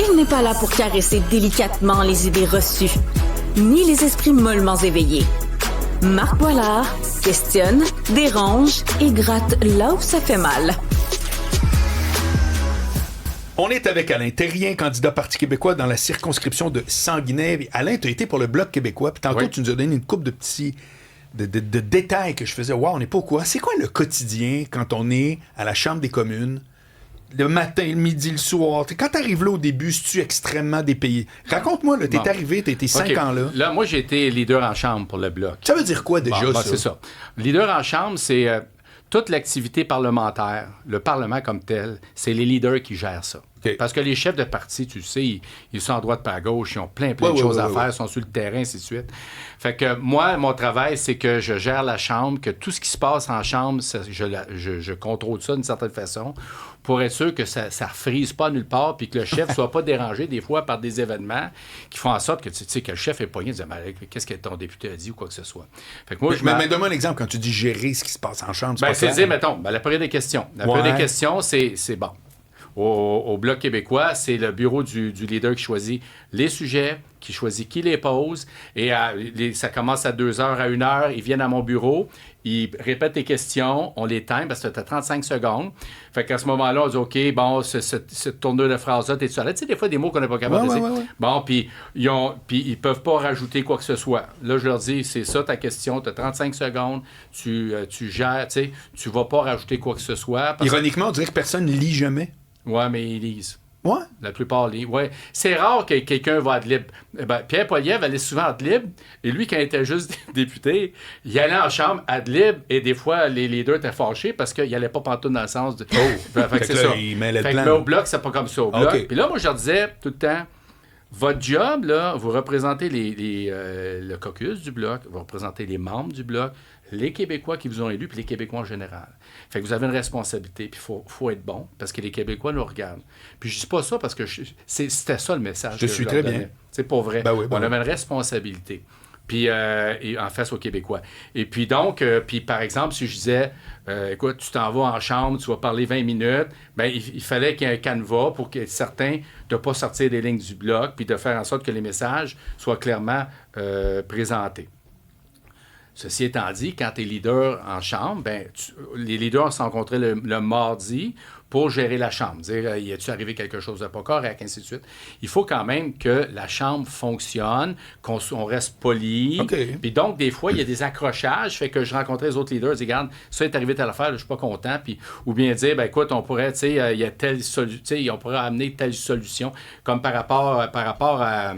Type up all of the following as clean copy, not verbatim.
Il n'est pas là pour caresser délicatement les idées reçues, ni les esprits mollement éveillés. Marc Boilard questionne, dérange et gratte là où ça fait mal. On est avec Alain Terrien, candidat Parti québécois dans la circonscription de Sanguinay. Alain, tu as été pour le Bloc québécois, puis tantôt, tu nous as donné une couple de petits de détails que je faisais. Wow, on n'est pas au courant. C'est quoi le quotidien quand on est à la Chambre des communes? Le matin, le midi, le soir. Quand tu arrives là au début, es-tu extrêmement dépayé? Raconte-moi, t'es arrivé, t'as été 5 ans là. Là, moi, j'ai été leader en chambre pour le Bloc. Ça veut dire quoi déjà, ça? C'est ça. Leader en chambre, c'est toute l'activité parlementaire, le Parlement comme tel, c'est les leaders qui gèrent ça. Okay. Parce que les chefs de parti, tu sais, ils sont à droite pas à gauche, ils ont plein de choses à faire, ils sont sur le terrain, ainsi de suite. Fait que moi, mon travail, c'est que je gère la Chambre, que tout ce qui se passe en Chambre, je contrôle ça d'une certaine façon pour être sûr que ça ne frise pas nulle part puis que le chef ne soit pas dérangé des fois par des événements qui font en sorte que, tu sais, que le chef est pogné de dire « Qu'est-ce que ton député a dit » ou quoi que ce soit. Fait que moi, mais donne-moi un exemple quand tu dis gérer ce qui se passe en Chambre. C'est dire, mettons, la période des questions. La période des questions, c'est bon. Au Bloc québécois, c'est le bureau du leader qui choisit les sujets, qui choisit qui les pose. Et ça commence à 2 heures, à 1 heure. Ils viennent à mon bureau, ils répètent les questions, on les time parce que tu as 35 secondes. Fait qu'à ce moment-là, on dit OK, bon, ce tourneur de phrase-là, t'es-tu à l'aise? Tu sais, des fois, des mots qu'on n'est pas capable de dire. Bon, puis ils peuvent pas rajouter quoi que ce soit. Là, je leur dis, c'est ça ta question, tu as 35 secondes, tu gères, tu sais, tu vas pas rajouter quoi que ce soit. Ironiquement, on dirait que personne ne lit jamais. Oui, mais ils lisent. Ouais. La plupart lisent. Ouais. C'est rare que quelqu'un va ad lib. Pierre Poilievre allait souvent ad lib. Et lui, quand il était juste député, il allait en chambre ad lib. Et des fois, les leaders étaient fâchés parce qu'il n'allait pas pantoute dans le sens de. Fait que c'est ça. Il mêlait le plan. Mais au Bloc, c'est pas comme ça. Au Bloc. Puis là, moi, je leur disais tout le temps, votre job, là, vous représentez le caucus du Bloc, vous représentez les membres du Bloc, les Québécois qui vous ont élus, puis les Québécois en général. Fait que vous avez une responsabilité, puis il faut être bon, parce que les Québécois nous regardent. Puis je dis pas ça parce que c'était ça le message je suis très bien. C'est pas vrai. On avait une responsabilité. Puis en face aux Québécois. Et puis donc, puis par exemple, si je disais, écoute, tu t'en vas en chambre, tu vas parler 20 minutes, bien, il fallait qu'il y ait un canevas pour être certain de ne pas sortir des lignes du Bloc, puis de faire en sorte que les messages soient clairement présentés. Ceci étant dit, quand tu es leader en chambre, les leaders se rencontraient le mardi pour gérer la chambre. Dire, y a-tu arrivé quelque chose de pas correct, ainsi de suite. Il faut quand même que la chambre fonctionne, qu'on reste poli. Puis donc, des fois, il y a des accrochages. Fait que je rencontrais les autres leaders, je dis, regarde, ça est arrivé telle affaire, je suis pas content. Puis, ou bien dire, ben écoute, on pourrait, tu sais, il y a telle solution, tu sais, on pourrait amener telle solution, comme par rapport à...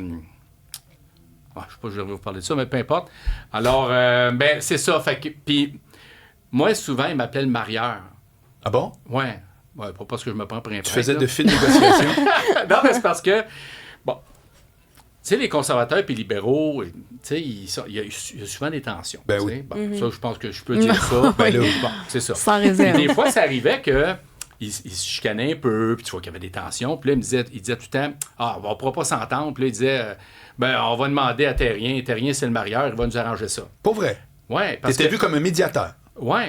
je ne sais pas si je vais vous parler de ça, mais peu importe. Alors, c'est ça. Fait que, puis, moi, souvent, ils m'appelaient le marieur. Ah bon? Ouais, pas parce que je me prends pour un Tu faisais de fines négociations? Non, mais c'est parce que, bon, tu sais, les conservateurs et les libéraux, tu sais, il y a souvent des tensions. Ben oui. Bon, ça, je pense que je peux dire ça. Bon, c'est ça. Sans réserve. Des fois, ça arrivait que il se chicanait un peu, puis tu vois qu'il y avait des tensions. Puis là, il disait tout le temps, on ne pourra pas s'entendre. Puis là, il disait, on va demander à Terrien. Terrien, c'est le marieur, il va nous arranger ça. Pas vrai? Oui. T'étais vu comme un médiateur. Oui.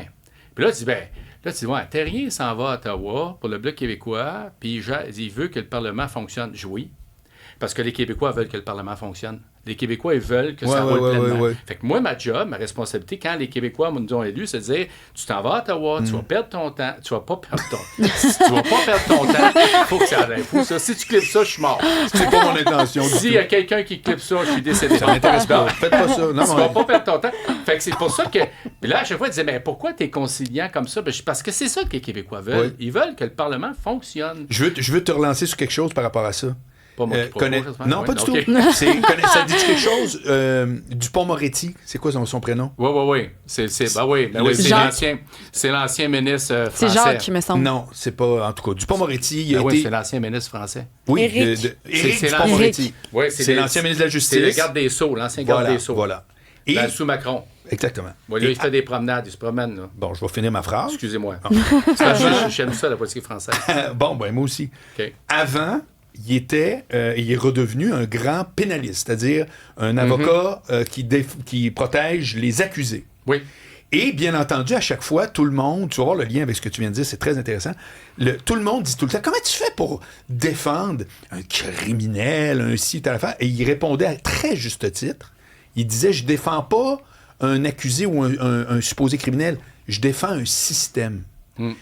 Puis là, tu dis, Terrien s'en va à Ottawa pour le Bloc québécois, puis il veut que le Parlement fonctionne. Oui. Parce que les Québécois veulent que le Parlement fonctionne. Les Québécois, ils veulent que ça roule pleinement. Fait que moi, ma job, ma responsabilité, quand les Québécois nous ont élus, c'est de dire, tu t'en vas à Ottawa, tu vas perdre ton temps, tu vas pas perdre ton tu vas pas perdre ton temps, il faut que ça aille fou, ça. Si tu clips ça, je suis mort. C'est pas mon intention. S'il y a quelqu'un qui clip ça, je suis décédé. Ça m'intéresse pas. Faites pas ça. Non, tu vas pas perdre ton temps. Fait que c'est pour ça que... Puis là, à chaque fois, ils disaient, mais pourquoi tu es conciliant comme ça? Parce que c'est ça que les Québécois veulent. Oui. Ils veulent que le Parlement fonctionne. Je veux te relancer sur quelque chose par rapport à ça. Pas moi Non, pas du tout. Ça dit quelque chose du Pont-Moretti. C'est quoi son prénom? Oui. C'est l'ancien ministre français. C'est Jacques, qui me semble. Non, c'est pas... En tout cas, du Pont-Moretti, oui, c'est l'ancien ministre français. Oui, Éric. Éric Dupond-Moretti. Oui, c'est l'ancien ministre de la Justice. C'est le garde des Sceaux, l'ancien garde des Sceaux. Voilà. Et... sous Macron. Exactement. Oui, là, il fait des promenades, il se promène. Là. Bon, je vais finir ma phrase. Excusez-moi. J'aime ça, la politique française. Bon, moi aussi. Okay. Avant... il est redevenu un grand pénaliste, c'est-à-dire un avocat qui protège les accusés. Oui. Et bien entendu, à chaque fois, tout le monde, tu vas voir le lien avec ce que tu viens de dire, c'est très intéressant, tout le monde dit tout le temps, comment tu fais pour défendre un criminel, un ci, telle affaire? Et il répondait à très juste titre, il disait, je défends pas un accusé ou un supposé criminel, je défends un système.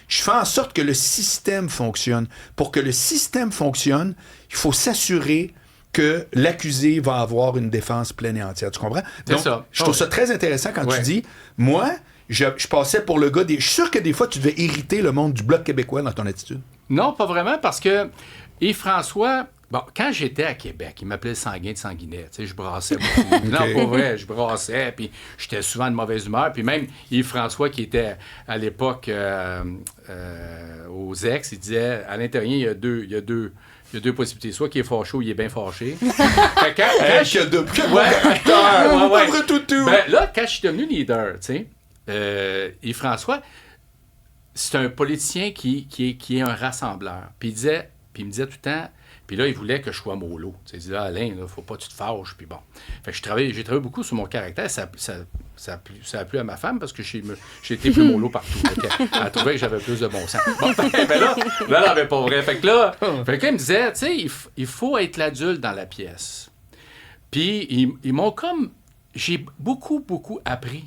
Je fais en sorte que le système fonctionne. Pour que le système fonctionne, il faut s'assurer que l'accusé va avoir une défense pleine et entière. Tu comprends? Donc, je trouve ça très intéressant quand tu dis, moi, je passais pour le gars des... Je suis sûr que des fois, tu devais irriter le monde du Bloc québécois dans ton attitude. Non, pas vraiment, parce que Yves-François... Bon, quand j'étais à Québec, il m'appelait Sanguin de Sanguinet. Tu sais, je brassais beaucoup. Okay. Non, pas vrai, je brassais, puis j'étais souvent de mauvaise humeur. Puis même Yves-François, qui était à l'époque aux ex, il disait, à l'intérieur, il y a deux possibilités. Soit qu'il est fâché ou il est bien fâché. Pauvre toutou! Ben, là, quand je suis devenu leader, tu sais, Yves-François, c'est un politicien qui est un rassembleur. Puis il me disait tout le temps... Puis là, il voulait que je sois mollo. Il disait, Alain, il ne faut pas que tu te fâches. Puis bon. Fait que j'ai travaillé beaucoup sur mon caractère. Ça a plu à ma femme parce que j'ai été plus mollo partout. Elle trouvait que j'avais plus de bon sens. Bon, ben là, elle n'avait pas vrai. Fait que là, il me disait, tu sais, il faut être l'adulte dans la pièce. Puis ils m'ont comme... J'ai beaucoup, beaucoup appris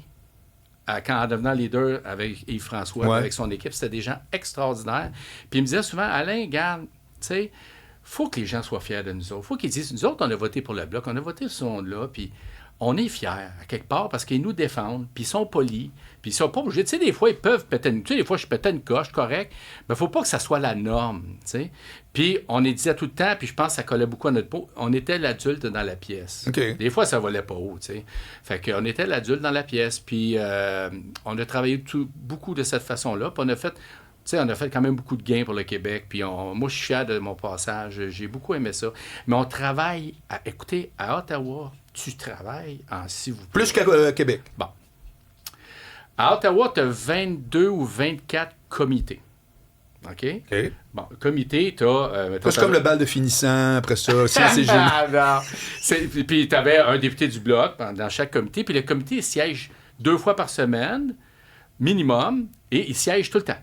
en devenant leader avec Yves-François, avec son équipe. C'était des gens extraordinaires. Puis ils me disaient souvent, Alain, regarde, tu sais... faut que les gens soient fiers de nous autres. Faut qu'ils disent, nous autres, on a voté pour le Bloc, on a voté ce monde-là, puis on est fiers, à quelque part, parce qu'ils nous défendent, puis ils sont polis, puis ils sont pas obligés. Tu sais, des fois, ils peuvent péter une... Tu sais, des fois, je pétais une coche, correct, mais faut pas que ça soit la norme, tu sais. Puis on disait tout le temps, puis je pense que ça collait beaucoup à notre peau, on était l'adulte dans la pièce. Okay. Des fois, ça volait pas haut, tu sais. Fait qu'on était l'adulte dans la pièce, puis on a travaillé beaucoup de cette façon-là, puis on a fait... Tu sais, on a fait quand même beaucoup de gains pour le Québec. Puis moi, je suis fier de mon passage. J'ai beaucoup aimé ça. Mais on travaille... Écoutez, à Ottawa, tu travailles en s'il vous plaît. Plus qu'à Québec. Bon. À Ottawa, tu as 22 ou 24 comités. OK? Bon, le comité, tu as... c'est comme le bal de finissant, après ça. C'est génial. Puis tu avais un député du Bloc dans chaque comité. Puis le comité siège 2 fois par semaine, minimum, et il siège tout le temps.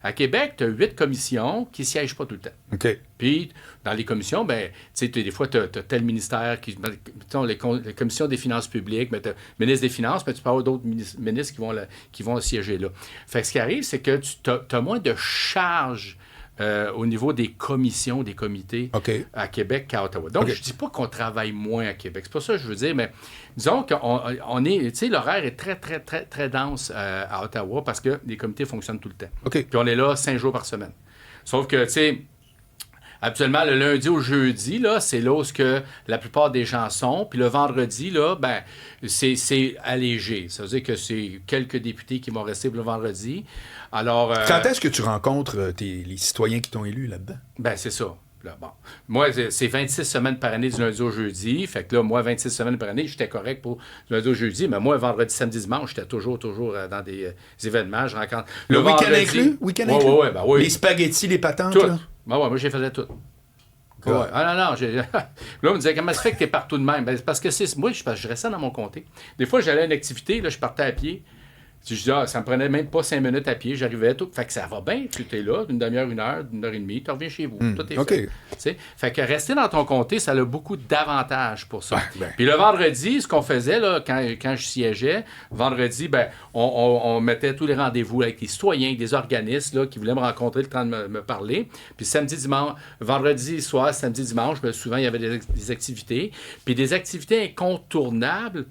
À Québec, tu as 8 commissions qui ne siègent pas tout le temps. OK. Puis, dans les commissions, ben, tu sais, des fois, tu as tel ministère qui... Mettons, les commissions des finances publiques, mais tu as le ministre des Finances, mais tu peux avoir d'autres ministres qui vont siéger là. Fait que ce qui arrive, c'est que tu as moins de charges au niveau des commissions, des comités à Québec qu'à Ottawa. Donc, je ne dis pas qu'on travaille moins à Québec. C'est pas ça que je veux dire, mais disons qu'on est... Tu sais, l'horaire est très, très, très, très dense à Ottawa parce que les comités fonctionnent tout le temps. Puis on est là 5 jours par semaine. Sauf que, tu sais, habituellement, le lundi au jeudi, là, c'est là où la plupart des gens sont. Puis le vendredi, là, ben, c'est allégé. Ça veut dire que c'est quelques députés qui vont rester pour le vendredi. Alors, quand est-ce que tu rencontres les citoyens qui t'ont élu là-dedans? Ben, c'est ça. Là, bon. Moi, c'est 26 semaines par année du lundi au jeudi. Fait que là, moi, 26 semaines par année, j'étais correct pour du lundi au jeudi. Mais moi, vendredi, samedi, dimanche, j'étais toujours dans des événements. Je rencontre... Le week-end inclus? Oui. Les spaghettis, les patentes, tout. Là? Ben ouais, moi, j'ai fait tout. Ouais. Ah non. Là, on me disait, comment ça fait que t'es partout de même? Ben, c'est parce que moi, je restais dans mon comté. Des fois, j'allais à une activité, là, je partais à pied. Je dis, ça me prenait même pas 5 minutes à pied, j'arrivais tout. Fait que ça va bien, tu es là, d'une demi-heure, 1 heure, 1 heure et demie, tu reviens chez vous. Tout est fait. T'sais? Fait que rester dans ton comté, ça a beaucoup d'avantages pour ça. Puis le vendredi, ce qu'on faisait, là, quand je siégeais, vendredi, ben, on mettait tous les rendez-vous avec les citoyens, avec des organismes là, qui voulaient me rencontrer, le temps de me parler. Puis samedi, dimanche, vendredi soir, samedi, dimanche, ben, souvent, il y avait des activités. Puis des activités incontournables.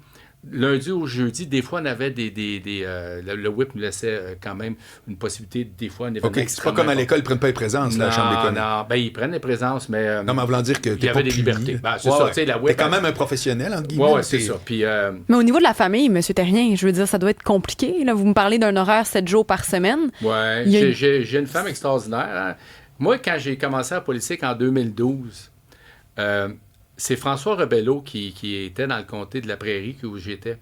Lundi ou jeudi, des fois, on avait le whip nous laissait quand même une possibilité, des fois, un événement. C'est pas comme à l'école, ils prennent pas les présences, la chambre d'école. Non, ben ils prennent les présences, mais... non, mais en voulant dire que il y avait des libertés. Ben, c'est ça, tu sais, la whip... T'es quand même un professionnel, entre guillemets. Oui, c'est ça. Puis, mais au niveau de la famille, M. Terrien, je veux dire, ça doit être compliqué. Là. Vous me parlez d'un horaire 7 jours par semaine. Oui, j'ai une femme extraordinaire. Hein. Moi, quand j'ai commencé la politique en 2012... c'est François Rebello qui était dans le comté de la Prairie où j'étais.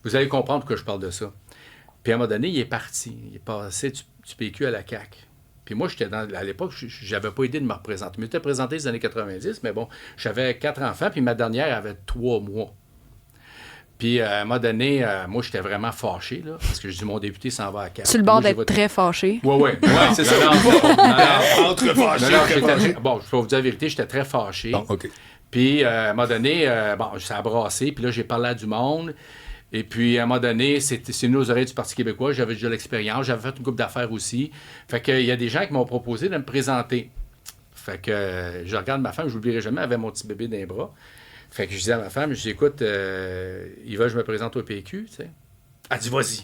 Vous allez comprendre pourquoi je parle de ça. Puis à un moment donné, il est parti. Il est passé du PQ à la CAQ. Puis moi, à l'époque, je n'avais pas idée de me représenter. Je m'étais présenté les années 90, mais bon, j'avais 4 enfants, puis ma dernière avait 3 mois. Puis, à un moment donné, moi, j'étais vraiment fâché, là, parce que je dis, mon député s'en va à CAQ. Sur le bord Moi, j'ai d'être voté- très fâché. Oui. c'est ça. Entre fâchés, très fâchés. Bon, je peux vous dire la vérité, j'étais très fâché. Bon, OK. Puis, à un moment donné, ça a brassé. Puis là, j'ai parlé à du monde. Et puis, à un moment donné, c'est venu aux oreilles du Parti québécois. J'avais déjà l'expérience. J'avais fait une couple d'affaires aussi. Fait qu'il y a des gens qui m'ont proposé de me présenter. Fait que je regarde ma femme, je l'oublierai jamais, elle avait mon petit bébé dans les bras. Fait que je disais à ma femme, je dis, écoute, il va, je me présente au PQ, tu sais. Elle dit, vas-y.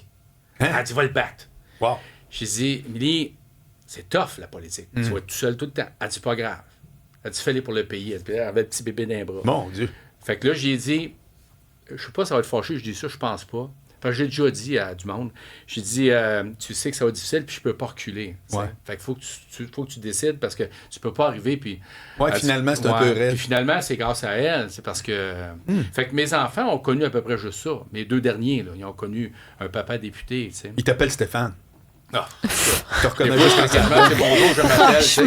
Hein? Elle dit, va le battre. Wow. J'ai dit, Émilie, c'est tough, la politique. Tu vas être tout seul tout le temps. Elle dit, pas grave. Elle dit, fais-les pour le pays. Elle avait le petit bébé dans les bras. Mon Dieu. Fait que là, j'ai dit, je sais pas si ça va être fâché, je dis ça, je pense pas. Fait que j'ai déjà dit à du monde, j'ai dit, tu sais que ça va être difficile, puis je peux pas reculer. T'sais. Ouais. Fait que faut que tu décides, parce que tu peux pas arriver, puis... Ouais, finalement, c'est un peu raide. Puis finalement, c'est grâce à elle, c'est parce que... Fait que mes enfants ont connu à peu près juste ça. Mes 2 derniers, là, ils ont connu un papa député, tu sais. Il t'appelle Stéphane. Ah, Tu des reconnais fois, juste je c'est bonjour, je m'appelle, tu sais.